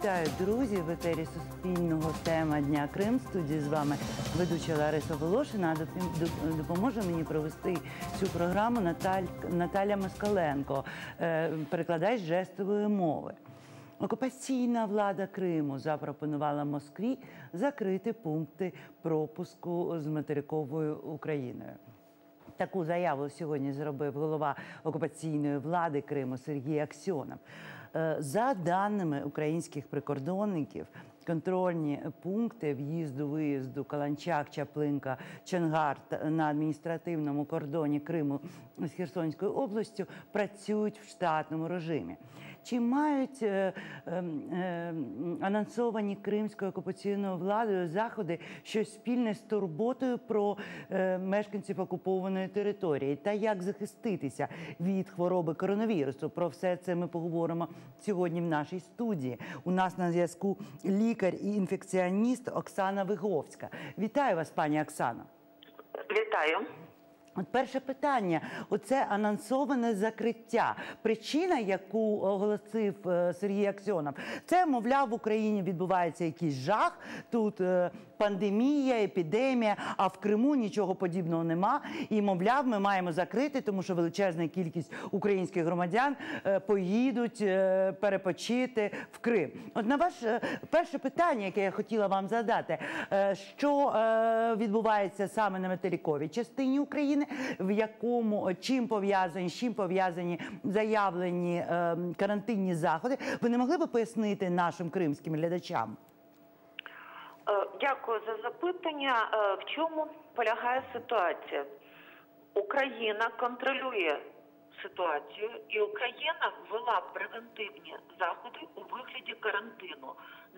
Вітаю, друзі! В етері Суспільного тема Дня Крим. В студії з вами ведуча Лариса Волошина. Допоможе мені провести цю програму Наталя Москаленко, перекладач жестової мови. Окупаційна влада Криму запропонувала Москві закрити пункти пропуску з материковою Україною. Таку заяву сьогодні зробив голова окупаційної влади Криму Сергій Аксьонов. За даними українських прикордонників, контрольні пункти в'їзду-виїзду Каланчак, Чаплинка, Чонгар на адміністративному кордоні Криму з Херсонською областю працюють в штатному режимі. Чи мають анонсовані кримською окупаційною владою заходи щось спільне з турботою про мешканців окупованої території? Та як захиститися від хвороби коронавірусу? Про все це ми поговоримо сьогодні в нашій студії. У нас на зв'язку лікар і інфекціоніст Оксана Виговська. Вітаю вас, пані Оксано. Вітаю. От перше питання. Оце анонсоване закриття. Причина, яку оголосив Сергій Аксьонов, це, мовляв, в Україні відбувається якийсь жах, тут пандемія, епідемія, а в Криму нічого подібного нема. І, мовляв, ми маємо закрити, тому що величезна кількість українських громадян поїдуть перепочити в Крим. От на ваше перше питання, яке я хотіла вам задати, що відбувається саме на материковій частині України, в якому, з чим пов'язані заявлені карантинні заходи. Ви не могли б пояснити нашим кримським глядачам? Дякую за запитання. В чому полягає ситуація? Україна контролює ситуацію, і Україна ввела превентивні заходи у вигляді карантину.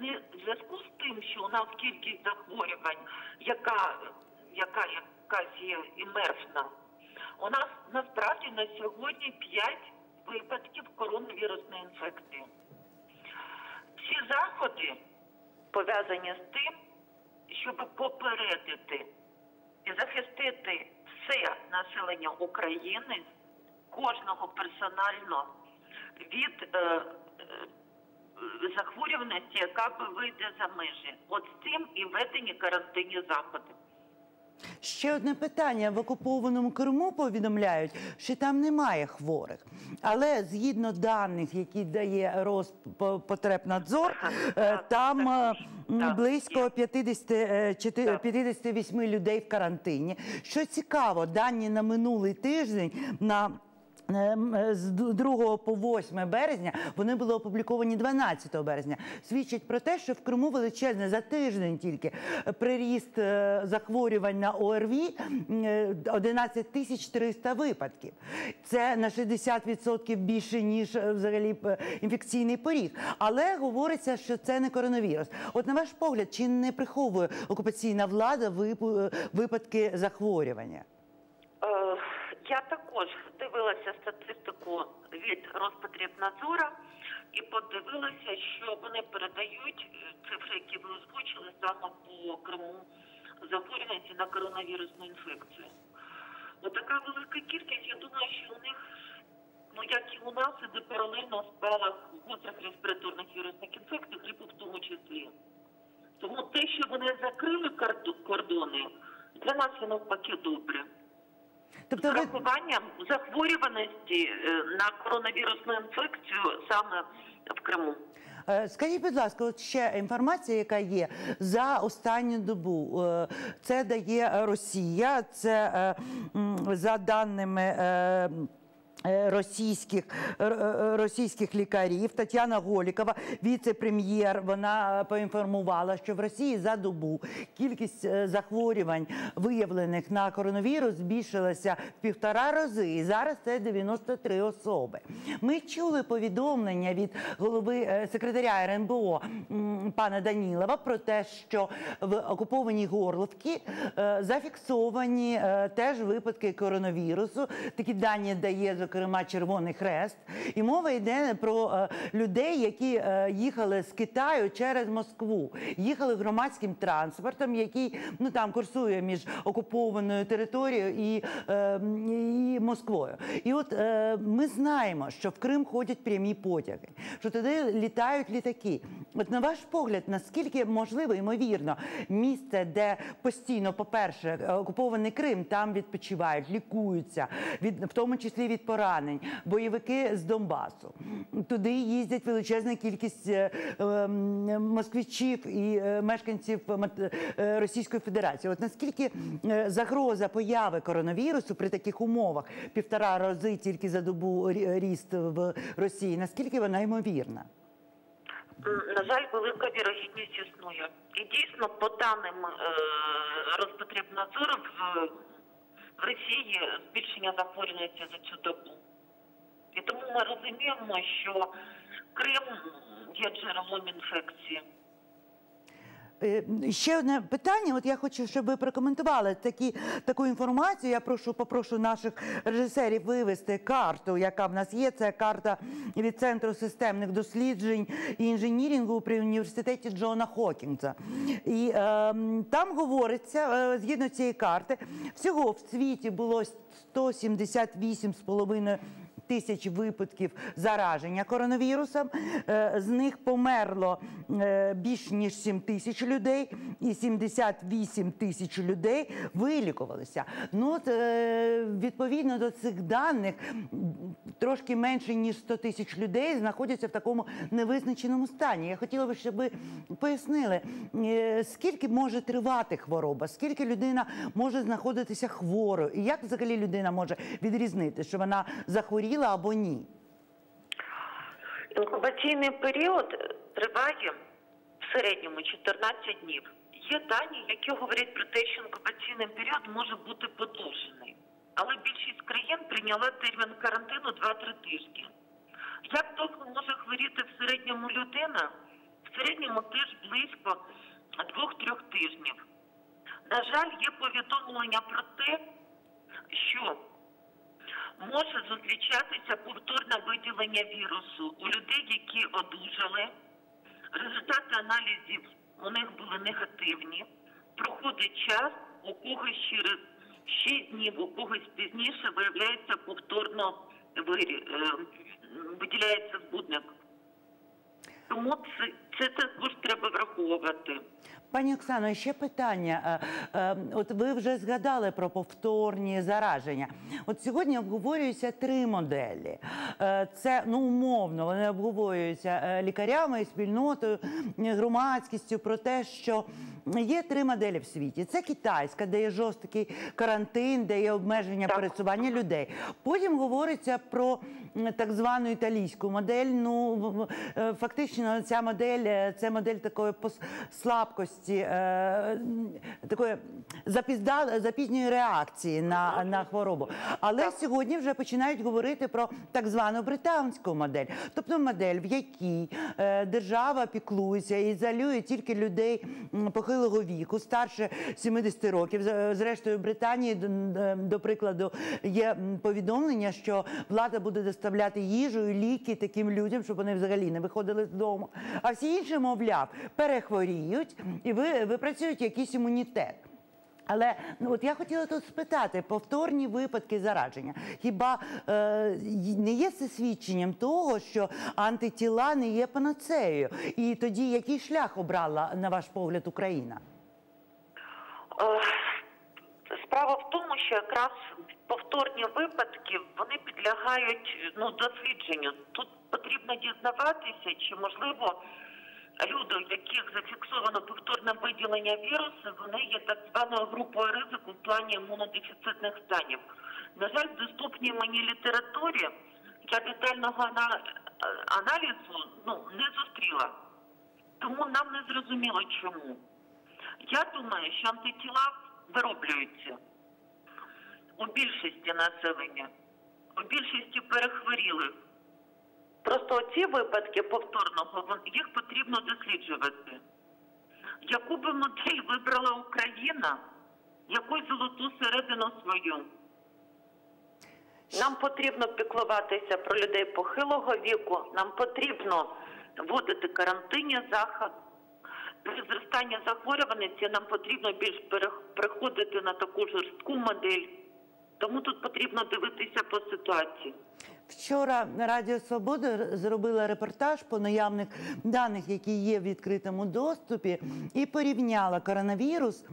Не в зв'язку з тим, що у нас кількість захворювань, якась є імерсна. У нас насправді на сьогодні 5 випадків коронавірусної інфекції. Всі заходи пов'язані з тим, щоб попередити і захистити все населення України, кожного персонально від захворюваності, яка вийде за межі. От з цим і введені карантинні заходи. Ще одне питання. В окупованому Криму повідомляють, що там немає хворих. Але згідно даних, які дає Роспотребнадзор, там близько 58 людей в карантині. Що цікаво, дані на минулий тиждень, з 2 по 8 березня, вони були опубліковані 12 березня. Свідчить про те, що в Криму величезний, за тиждень тільки, приріст захворювань на ОРВІ 11 300 випадків. Це на 60% більше, ніж взагалі інфекційний поріг. Але говориться, що це не коронавірус. От на ваш погляд, чи не приховує окупаційна влада випадки захворювання? Я також дивилася статистику від Роспотребнадзора і подивилася, що вони передають цифри, які ви озвучили, саме по Криму, захворюваності на коронавірусну інфекцію. Така велика кількість, я думаю, що у них, як і у нас, іде паралельно спалах гострих респіраторних вірусних інфекцій, грипу в тому числі. Тому те, що вони закрили кордони, для нас це навпаки добре. Тобто з врахуванням захворюваності на коронавірусну інфекцію саме в Криму. Скажіть, будь ласка, от ще інформація, яка є за останню добу. Це дає Росія, це за даними російських лікарів. Тетяна Голікова, віце-прем'єр, вона поінформувала, що в Росії за добу кількість захворювань, виявлених на коронавірус, збільшилася в 1,5 рази. І зараз це 93 особи. Ми чули повідомлення від голови секретаря РНБО пана Данілова про те, що в окупованій Горлівці зафіксовані теж випадки коронавірусу. Такі дані дає, зокрема, Крима Червоний Хрест. І мова йде про людей, які їхали з Китаю через Москву. Їхали громадським транспортом, який там курсує між окупованою територією і Москвою. І от ми знаємо, що в Крим ходять прямі потяги, що туди літають літаки. От на ваш погляд, наскільки можливо, ймовірно, місце, де постійно, по-перше, окупований Крим, там відпочивають, лікуються, в тому числі від поранень, бойовики з Донбасу. Туди їздять величезна кількість москвичів і мешканців Російської Федерації. От наскільки загроза появи коронавірусу при таких умовах, 1,5 рази тільки за добу ріст в Росії, наскільки вона ймовірна? На жаль, велика вірогідність існує. І дійсно, по даним Роспотребнадзору, в Росії збільшення захворюваності за цю добу. І тому ми розуміємо, що Крим є джерелом інфекції. Ще одне питання. От я хочу, щоб ви прокоментували таку інформацію. Я попрошу наших режисерів вивести карту, яка в нас є. Це карта від Центру системних досліджень і інженірингу при університеті Джона Хокінса. І там говориться, згідно цієї карти, всього в світі було 178,5 тисяч випадків зараження коронавірусом. З них померло більш ніж 7 тисяч людей і 78 тисяч людей вилікувалися. Відповідно до цих даних, трошки менше ніж 100 тисяч людей знаходяться в такому невизначеному стані. Я хотіла б, щоб ви пояснили, скільки може тривати хвороба, скільки людина може знаходитися хворою, і як взагалі людина може відрізнити, що вона захворіла або ні? Інкубаційний період триває в середньому 14 днів. Є дані, які говорять про те, що інкубаційний період може бути подовжений. Але більшість країн прийняла термін карантину 2-3 тижні. Як довго може хворіти в середньому людина? В середньому теж близько 2-3 тижнів. На жаль, є повідомлення про те, що може зустрічатися повторне виділення вірусу у людей, які одужали. Результати аналізів у них були негативні. Проходить час, у когось через 6 днів, у когось пізніше виявляється повторно виділяється збудник. Тому це також треба враховувати. Пані Оксано, ще питання. От ви вже згадали про повторні зараження. От сьогодні обговорюються 3 моделі. Це, умовно, вони обговорюються лікарями і спільнотою, громадськістю про те, що є 3 моделі в світі. Це китайська, де є жорсткий карантин, де є обмеження пересування людей. Потім говориться про так звану італійську модель. Фактично, ця модель – це модель такої слабкості, такої запізньої реакції на хворобу. Але сьогодні вже починають говорити про так звану британську модель. Тобто модель, в якій держава піклується і ізолює тільки людей похилого віку, старше 70 років. Зрештою, в Британії, до прикладу, є повідомлення, що влада буде доставляти їжу і ліки таким людям, щоб вони взагалі не виходили з дому. А всі інші, мовляв, перехворіють і випрацюють якийсь імунітет. Але от я хотіла тут спитати, повторні випадки зараження. Хіба не є це свідченням того, що антитіла не є панацеєю? І тоді який шлях обрала, на ваш погляд, Україна? Справа в тому, що якраз повторні випадки, вони підлягають дослідженню. Тут потрібно дізнаватися, чи можливо люди, у яких зафіксовано повторне виділення вірусу, вони є так званою групою ризику в плані імунодефіцитних станів. На жаль, в доступній мені літературі я детального аналізу не зустріла. Тому нам не зрозуміло чому. Я думаю, що антитіла вироблюються у більшості населення, у більшості перехворілих. Просто ці випадки повторного, їх потрібно досліджувати. Яку би модель вибрала Україна, якусь золоту середину свою? Нам потрібно піклуватися про людей похилого віку, нам потрібно вводити карантинні заходи. При зростанні захворюваності нам потрібно більш переходити на таку жорстку модель. Тому тут потрібно дивитися по ситуації. Вчора Радіо Свобода зробила репортаж по наявних даних, які є в відкритому доступі, і порівняла коронавірус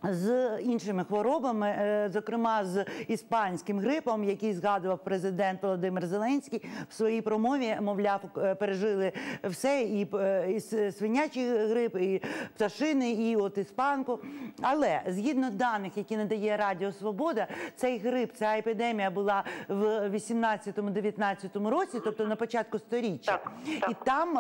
з іншими хворобами, зокрема з іспанським грипом, який згадував президент Володимир Зеленський в своїй промові, мовляв, пережили все, і свинячий грип, і пташиний, і от іспанку. Але згідно даних, які надає Радіо Свобода, цей грип, ця епідемія була в 18-19 році, тобто на початку сторіччя. І там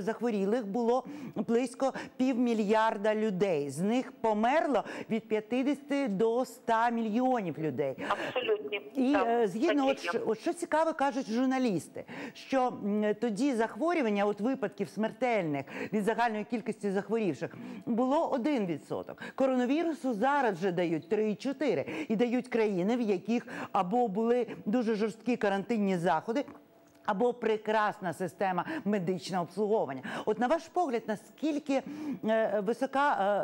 захворілих було близько 500 мільярда людей. З них померло від 50 до 100 мільйонів людей. Абсолютно. І згідно, от що цікаво кажуть журналісти, що тоді захворювання, от випадків смертельних від загальної кількості захворівших, було 1%. Коронавірусу зараз вже дають 3,4%. І дають країни, в яких або були дуже жорсткі карантинні заходи, або прекрасна система медичного обслуговування. От на ваш погляд,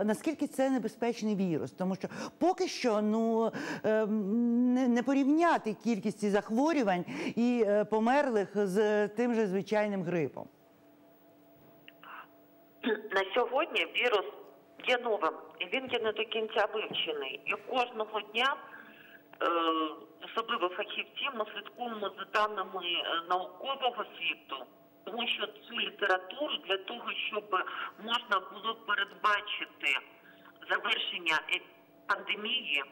наскільки це небезпечний вірус? Тому що поки що не порівняти кількість захворювань і померлих з тим же звичайним грипом. На сьогодні вірус є новим, і він є не до кінця вивчений. І кожного дня особливо фахівці, ми слідкуємо за даними наукового світу, тому що цю літературу для того, щоб можна було передбачити завершення пандемії,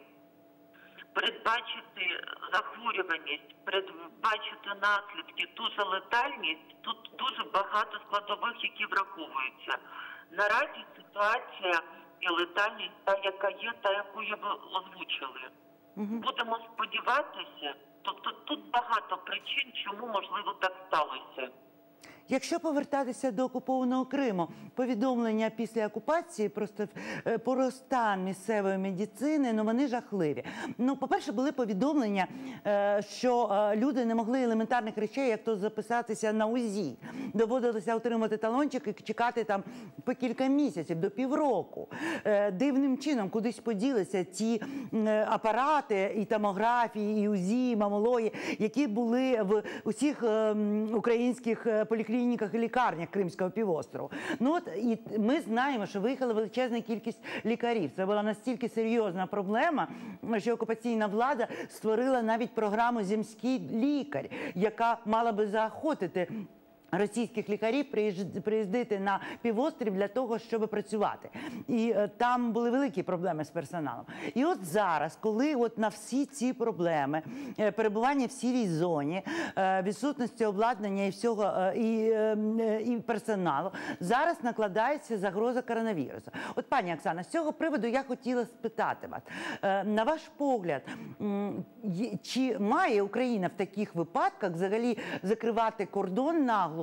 передбачити захворюваність, передбачити наслідки, ту же летальність, тут дуже багато складових, які враховуються. Наразі ситуація і летальність та, яка є, та, яку ви озвучили. Будемо сподіватися, тобто тут багато причин, чому, можливо, так сталося. Якщо повертатися до окупованого Криму, повідомлення після окупації просто про стан місцевої медицини, вони жахливі. По-перше, були повідомлення, що люди не могли елементарних речей, як то записатися на УЗІ. Доводилося отримати талончик і чекати там по кілька місяців, до півроку. Дивним чином кудись поділися ті апарати і томографії, і УЗІ, і мамології, які були в усіх українських поліклініках і лікарнях Кримського півострову. І ми знаємо, що виїхала величезна кількість лікарів. Це була настільки серйозна проблема, що окупаційна влада створила навіть програму «Земський лікар», яка мала би заохотити російських лікарів приїздити на півострів для того, щоб працювати. І там були великі проблеми з персоналом. І от зараз, коли на всі ці проблеми, перебування в сірій зоні, відсутності обладнання і всього, і персоналу, зараз накладається загроза коронавірусу. От, пані Оксана, з цього приводу я хотіла спитати вас. На ваш погляд, чи має Україна в таких випадках взагалі закривати кордон наглухо,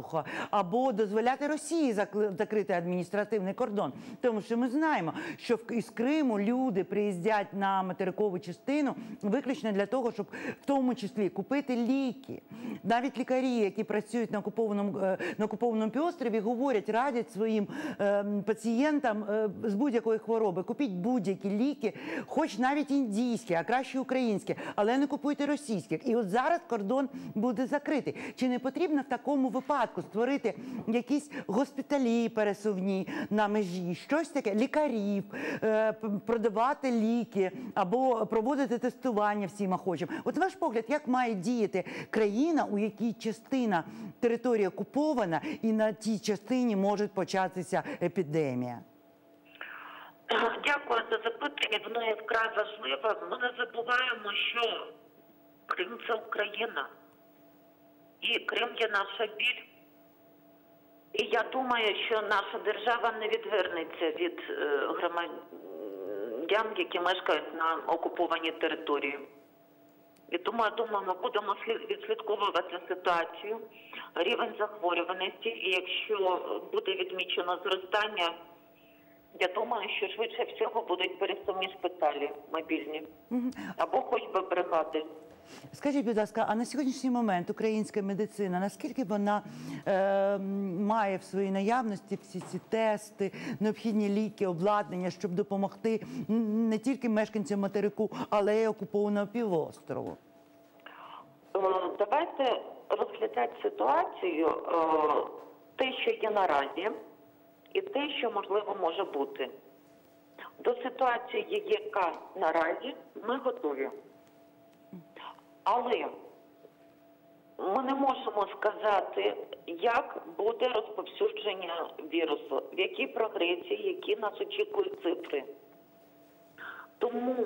або дозволяти Росії закрити адміністративний кордон? Тому що ми знаємо, що із Криму люди приїздять на материкову частину виключно для того, щоб в тому числі купити ліки. Навіть лікарі, які працюють на окупованому півострові, говорять, радять своїм пацієнтам з будь-якої хвороби: купіть будь-які ліки, хоч навіть індійські, а краще українські, але не купуйте російських. І от зараз кордон буде закритий. Чи не потрібно в такому випадку створити якісь госпіталі пересувні на межі, щось таке, лікарів, продавати ліки або проводити тестування всім охочим? От ваш погляд, як має діяти країна, у якій частина території окупована і на тій частині може початися епідемія? Дякую за запитання, воно є вкрай важливе. Ми не забуваємо, що Крим – це Україна. І Крим є наша біль. І я думаю, що наша держава не відвернеться від громадян, які мешкають на окупованій території. І тому, я думаю, ми будемо відслідковувати ситуацію, рівень захворюваності. І якщо буде відмічено зростання, я думаю, що швидше всього будуть пересувні шпиталі мобільні. Або хоч би бригади. Скажіть, будь ласка, а на сьогоднішній момент українська медицина, наскільки вона має в своїй наявності всі ці тести, необхідні ліки, обладнання, щоб допомогти не тільки мешканцям материку, але й окупованого півострову? Давайте розглядати ситуацію, те, що є наразі, і те, що, можливо, може бути. До ситуації, яка наразі, ми готові. Але ми не можемо сказати, як буде розповсюдження вірусу, в якій прогресії, які нас очікують цифри. Тому,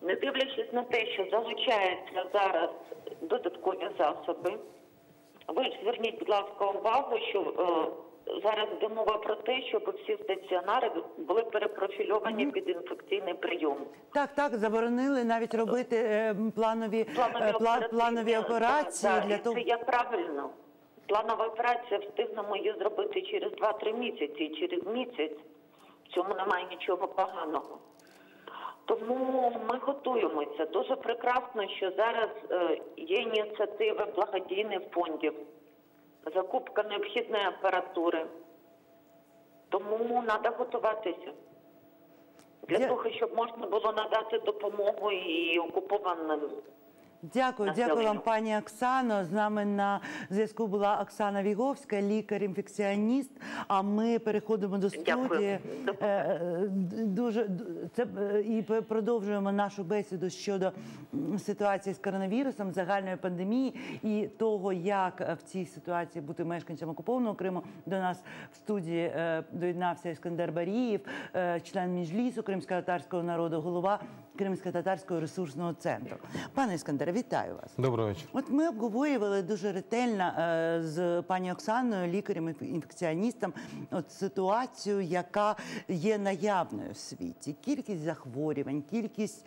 не дивлячись на те, що залучаються зараз додаткові засоби, ви ж зверніть, будь ласка, увагу, що зараз йде мова про те, щоб всі стаціонари були перепрофільовані під інфекційний прийом. Так, заборонили навіть робити планові операції. Для того... Це як правильно. Планова операція, встигнемо її зробити через 2-3 місяці, і через місяць в цьому немає нічого поганого. Тому ми готуємося. Дуже прекрасно, що зараз є ініціативи благодійних фондів, закупка необхідної апаратури. Тому треба готуватися. Для того, щоб можна було надати допомогу і окупованим. Дякую вам, пані Оксано. З нами на зв'язку була Оксана Віговська, лікар-інфекціоніст. А ми переходимо до студії. І продовжуємо нашу бесіду щодо ситуації з коронавірусом, загальної пандемії і того, як в цій ситуації бути мешканцям окупованого Криму. До нас в студії доєднався Іскандер Барієв, член Міжлісу кримськотатарського народу, голова Кримськотатарського ресурсного центру. Пане Іскандере, вітаю вас. Доброго вечора. От ми обговорювали дуже ретельно з пані Оксаною, лікарем-інфекціоністом, ситуацію, яка є наявною в світі. Кількість захворювань, кількість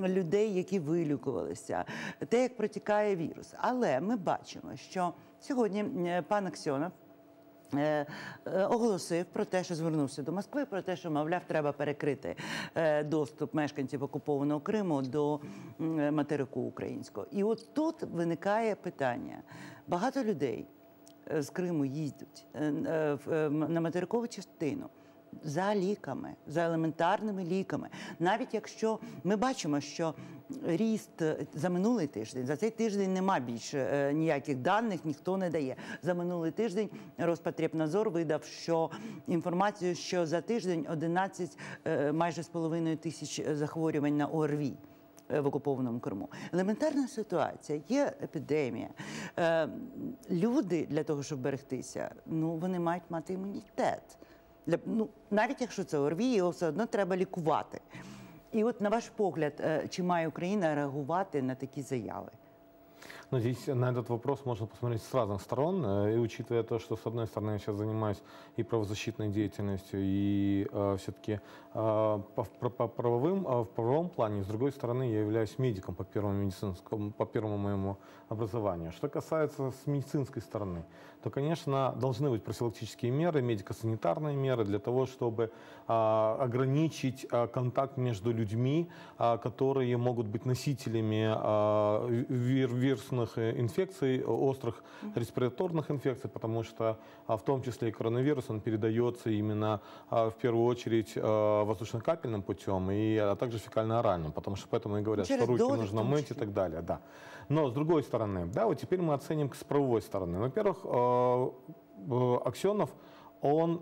людей, які вилікувалися, те, як протікає вірус. Але ми бачимо, що сьогодні пан Аксьонов оголосив про те, що звернувся до Москви, про те, що, мовляв, треба перекрити доступ мешканців окупованого Криму до материку українського. І от тут виникає питання. Багато людей з Криму їздять на материкову частину за ліками, за елементарними ліками. Навіть якщо ми бачимо, що ріст за минулий тиждень, за цей тиждень нема більше ніяких даних, ніхто не дає. За минулий тиждень Роспотребнадзор видав інформацію, що за тиждень 11 майже з половиною тисяч захворювань на ОРВІ в окупованому Криму. Елементарна ситуація, є епідемія. Люди для того, щоб берегтися, вони мають мати імунітет. Навіть якщо це ОРВІ, його все одно треба лікувати. І от, на ваш погляд, чи має Україна реагувати на такі заяви? Ну, здесь на этот вопрос можно посмотреть с разных сторон. И учитывая то, что, с одной стороны, я сейчас занимаюсь и правозащитной деятельностью, и все-таки в правовом плане, с другой стороны, я являюсь медиком по первому моему образованию. Что касается с медицинской стороны, то, конечно, должны быть профилактические меры, медико-санитарные меры для того, чтобы ограничить контакт между людьми, которые могут быть носителями вирусных инфекций, острых респираторных инфекций, потому что в том числе и коронавирус, он передается именно в первую очередь воздушно-капельным путем, а также фекально-оральным, потому что поэтому и говорят, что руки нужно мыть и так далее. Да. Но с другой стороны, да, вот теперь мы оценим с правовой стороны. Во-первых, Аксьонов, он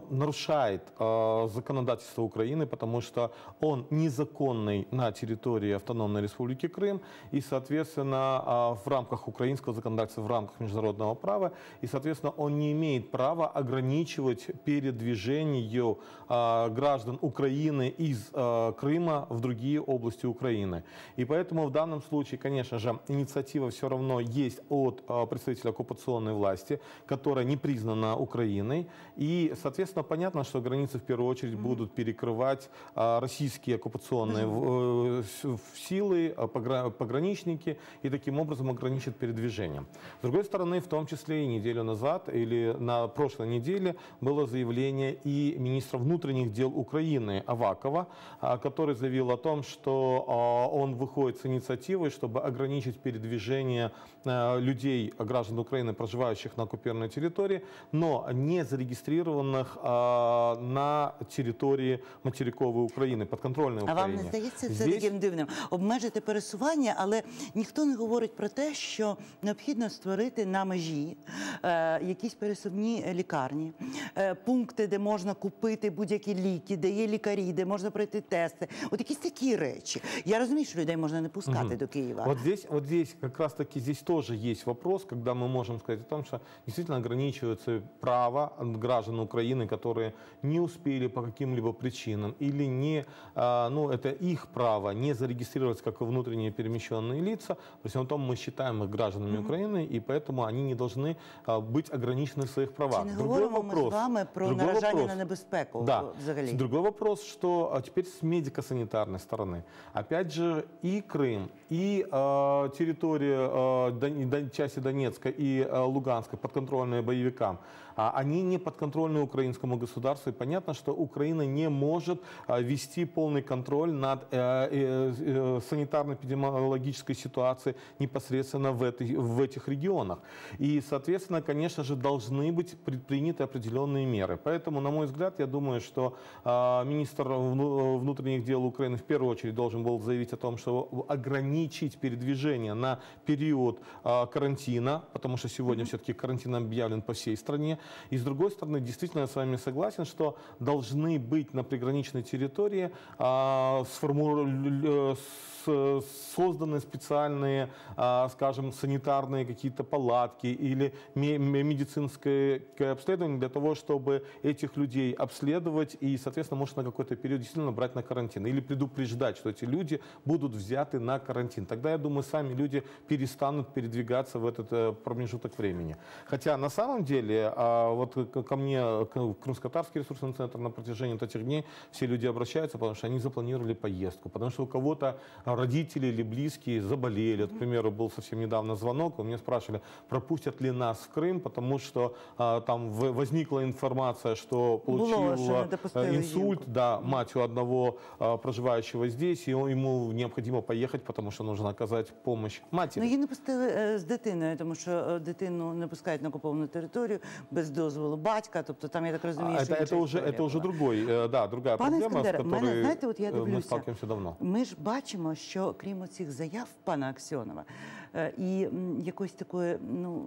нарушает законодательство Украины, потому что он незаконный на территории Автономной Республики Крым и, соответственно, в рамках украинского законодательства, в рамках международного права, и, соответственно, он не имеет права ограничивать передвижение граждан Украины из Крыма в другие области Украины. И поэтому в данном случае, конечно же, инициатива все равно есть от представителя оккупационной власти, которая не признана Украиной. Украиной. И, соответственно, понятно, что границы в первую очередь будут перекрывать российские оккупационные силы, пограничники, и таким образом ограничат передвижение. С другой стороны, в том числе и неделю назад или на прошлой неделе было заявление и министра внутренних дел Украины Авакова, который заявил о том, что он выходит с инициативой, чтобы ограничить передвижение людей, граждан Украины, проживающих на оккупированной территории, но не зарегистрированных на території материкової України, підконтрольної А Україні. вам не здається це таким дивним? Обмежити пересування, але ніхто не говорить про те, що необхідно створити на межі якісь пересувні лікарні, пункти, де можна купити будь-які ліки, де є лікарі, де можна пройти тести. От якісь такі речі. Я розумію, що людей можна не пускати до Києва. Вот здесь как раз-таки здесь тоже есть вопрос, когда мы можем сказать о том, что действительно ограничивается право граждан Украины, которые не успели по каким-либо причинам или не, ну, это их право не зарегистрироваться как внутренние перемещенные лица. При всем том мы считаем их гражданами Украины, и поэтому они не должны быть ограничены в своих правах. Чи не говоримо ми з вами про наражання на небезпеку? Да. Взагалі? Другой вопрос, что теперь с медико-санитарной стороны. Опять же, и Крым, и территория части Донецка и Луганска, подконтрольные боевикам, они не подконтрольны украинскому государству. И понятно, что Украина не может вести полный контроль над санитарно-эпидемиологической ситуацией непосредственно в этих регионах. И, соответственно, конечно же, должны быть предприняты определенные меры. Поэтому, на мой взгляд, я думаю, что министр внутренних дел Украины в первую очередь должен был заявить о том, что ограничить передвижение на период карантина, потому что сегодня все-таки карантин объявлен по всей стране. И с другой стороны, действительно, я с вами согласен, что должны быть на приграничной территории созданы специальные, скажем, санитарные какие-то палатки или медицинское обследование для того, чтобы этих людей обследовать и, соответственно, может на какой-то период действительно брать на карантин или предупреждать, что эти люди будут взяты на карантин. Тогда, я думаю, сами люди перестанут передвигаться в этот промежуток времени. Хотя на самом деле, вот ко мне, Крымско-Татарский ресурсный центр, на протяжении вот этих дней все люди обращаются, потому что они запланировали поездку, потому что у кого-то родители или близкие заболели. Вот, к примеру, был совсем недавно звонок, у меня спрашивали, пропустят ли нас в Крым, потому что там возникла информация, что получил инсульт, да, мать у одного проживающего здесь, и ему необходимо поехать, потому что нужно оказать помощь матери. Ну, її не пустили з дитиною, тому що дитину не пускають на окуповану територію без дозволу батька, тобто там, я так розумію, що это уже другая проблема, с которой знаєте, от я мы дивлюся, сталкиваемся давно. ми ж бачимо, що крім оцих заяв пана Аксьонова і якоїсь такої, ну,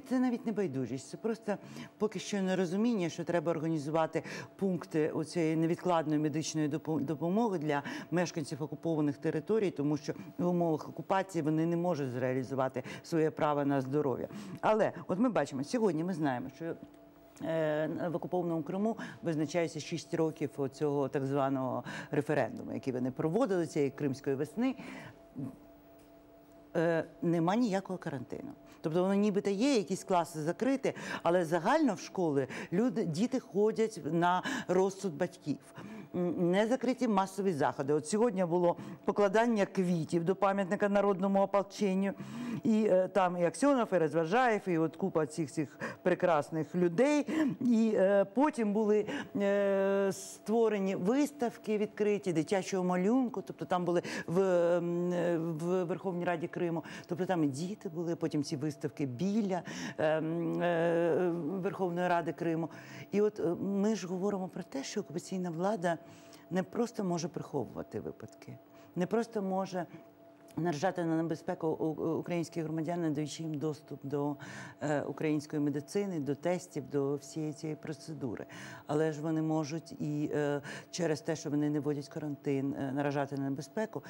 це навіть не байдужість, це просто поки що нерозуміння, що треба організувати пункти оцієї невідкладної медичної допомоги для мешканців окупованих територій, тому що в умовах окупації вони не можуть зреалізувати своє право на здоров'я. Але от ми бачимо, сьогодні ми знаємо, що в окупованому Криму визначається 6 років цього так званого референдуму, який вони проводили, цієї кримської весни. Нема ніякого карантину. Тобто воно нібито є, якісь класи закриті, але загально в школи діти ходять на розсуд батьків. Не закриті масові заходи. От сьогодні було покладання квітів до пам'ятника народному ополченню. І там і Аксьонов, і Розважаєв, і от купа цих прекрасних людей. І потім були створені виставки відкриті, дитячого малюнку. Тобто там були в Верховній Раді Криму. Тобто там і діти були, потім ці виставки біля Верховної Ради Криму. І от ми ж говоримо про те, що окупаційна влада не просто може приховувати випадки, не просто може наражати на небезпеку українських громадян, надаючи їм доступ до української медицини, до тестів, до всієї цієї процедури. Але ж вони можуть і через те, що вони не вводять карантин, наражати на небезпеку.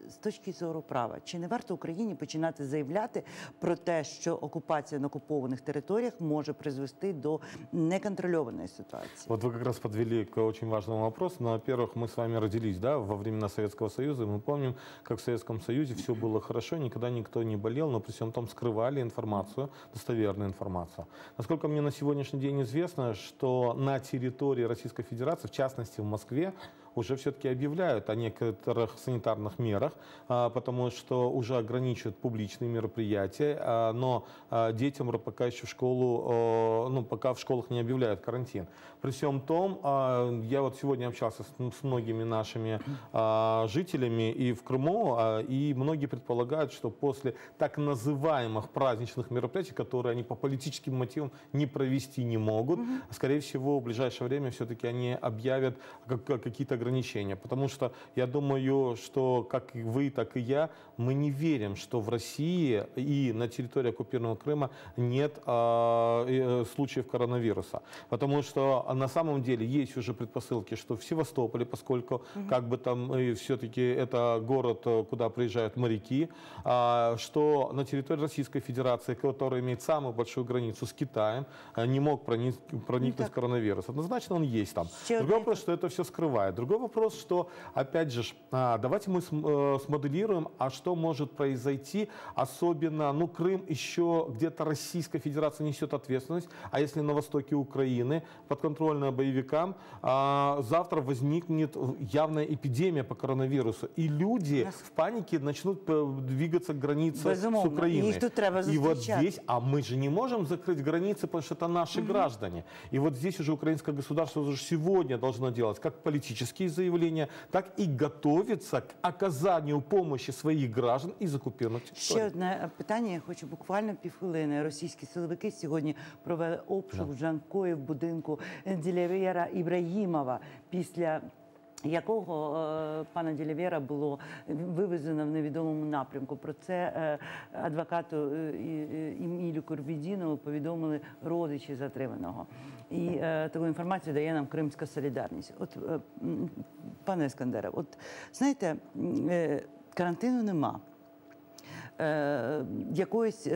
з точки зору права, чи не варто Україні починати заявляти про те, що окупація на окупованих територіях може призвести до неконтрольованной ситуации? Вот вы как раз подвели к очень важному вопросу. Ну, во-первых, мы с вами родились, да, во времена Советского Союза. Мы помним, как в Советском Союзе все было хорошо, никогда никто не болел, но при всем том скрывали информацию, достоверную информацию. Насколько мне на сегодняшний день известно, что на территории Российской Федерации, в частности в Москве, уже все-таки объявляют о некоторых санитарных мерах, потому что уже ограничивают публичные мероприятия, но детям пока еще в школу, ну, пока в школах не объявляют карантин. При всем том, я вот сегодня общался с многими нашими жителями и в Крыму, и многие предполагают, что после так называемых праздничных мероприятий, которые они по политическим мотивам не провести не могут, скорее всего, в ближайшее время все-таки они объявят какие-то ограничения. Потому что я думаю, что как и вы, так и я, мы не верим, что в России и на территории оккупированного Крыма нет случаев коронавируса. Потому что на самом деле есть уже предпосылки, что в Севастополе, поскольку как бы там все-таки это город, куда приезжают моряки, что на территории Российской Федерации, которая имеет самую большую границу с Китаем, не мог проникнуть коронавирус. Однозначно он есть там. Другой вопрос, что это все скрывает. Другой вопрос, что, опять же, давайте мы смоделируем, а что может произойти, особенно, ну, Крым еще где-то Российская Федерация несет ответственность, а если на востоке Украины, подконтрольная боевикам, завтра возникнет явная эпидемия по коронавирусу, и люди в панике начнут двигаться к границе с Украиной. И вот здесь, а мы же не можем закрыть границы, потому что это наши граждане. И вот здесь уже украинское государство уже сегодня должно делать как политические заявления, так и готовиться к оказанию помощи своих граждан із окупованих територій. Ще одне питання, я хочу буквально півхвилини. Російські силовики сьогодні провели обшук в Джанкої в будинку Ділєвєра Ібрагімова, після якого пана Ділєвєра було вивезено в невідомому напрямку. Про це адвокату Емілю Курбідінову повідомили родичі затриманого. І таку інформацію дає нам Кримська Солідарність. От, пане Ескандере, от, знаєте, карантину нема. Якоїсь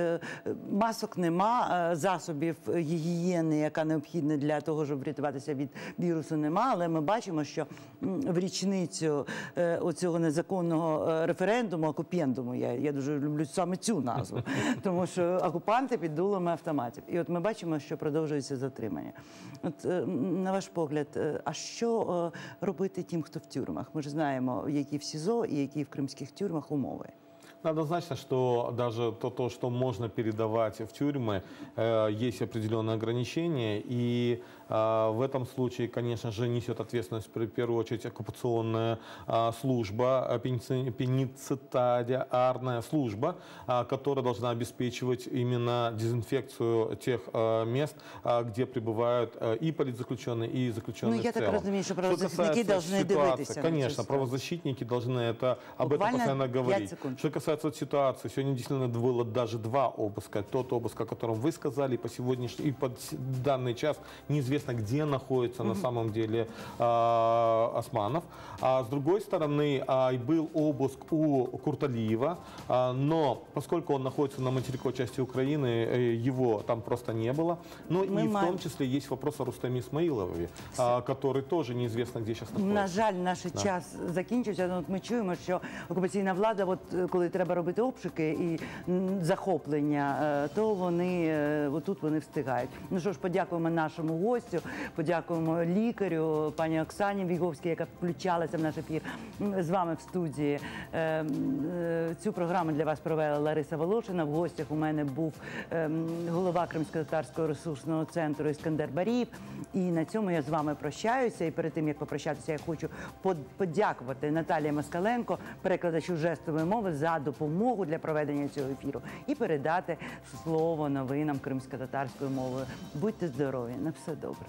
масок нема, засобів гігієни, яка необхідна для того, щоб врятуватися від вірусу, нема. Але ми бачимо, що в річницю оцього незаконного референдуму, окупєндуму, я дуже люблю саме цю назву, тому що окупанти під дулами автоматів. І от ми бачимо, що продовжується затримання. От, на ваш погляд, а що робити тим, хто в тюрмах? Ми ж знаємо, які в СІЗО і які в кримських тюрмах умови. Однозначно, что даже то, что можно передавать в тюрьмы, есть определенные ограничения. И в этом случае, конечно же, несет ответственность, в первую очередь, оккупационная служба, пенитенциарная служба, которая должна обеспечивать именно дезинфекцию тех мест, где пребывают и политзаключенные, и заключенные в целом. Ну, я так разумею, что правозащитники должны дивитися. Конечно, правозащитники должны об этом постоянно говорить. Что касается ситуации, сегодня действительно было даже два обыска. Тот обыск, о котором вы сказали, по сегодняшний и под данный час неизвестно, где находится на самом деле Османов. А с другой стороны, был обыск у Курталиева, но поскольку он находится на материковой части Украины, его там просто не было. Ну и в том числе есть вопрос о Рустеме Исмаилове, который тоже неизвестно, где сейчас находится. На жаль, наш час закінчився. От ми чуємо, що окупаційна влада, от коли треба робити обшуки і захоплення, то вони отут вони встигають. Ну що ж, подякуємо нашому гостю, подякуємо лікарю, пані Оксані Віговській, яка включалася в наш ефір з вами в студії. Цю програму для вас провела Лариса Волошина. В гостях у мене був голова Кримсько-татарського ресурсного центру Іскандер Барієв. І на цьому я з вами прощаюся. І перед тим, як попрощатися, я хочу подякувати Наталії Москаленко, перекладачу жестової мови, за допомогу для проведення цього ефіру і передати слово новинам кримсько-татарською мовою. Будьте здорові, на все добре.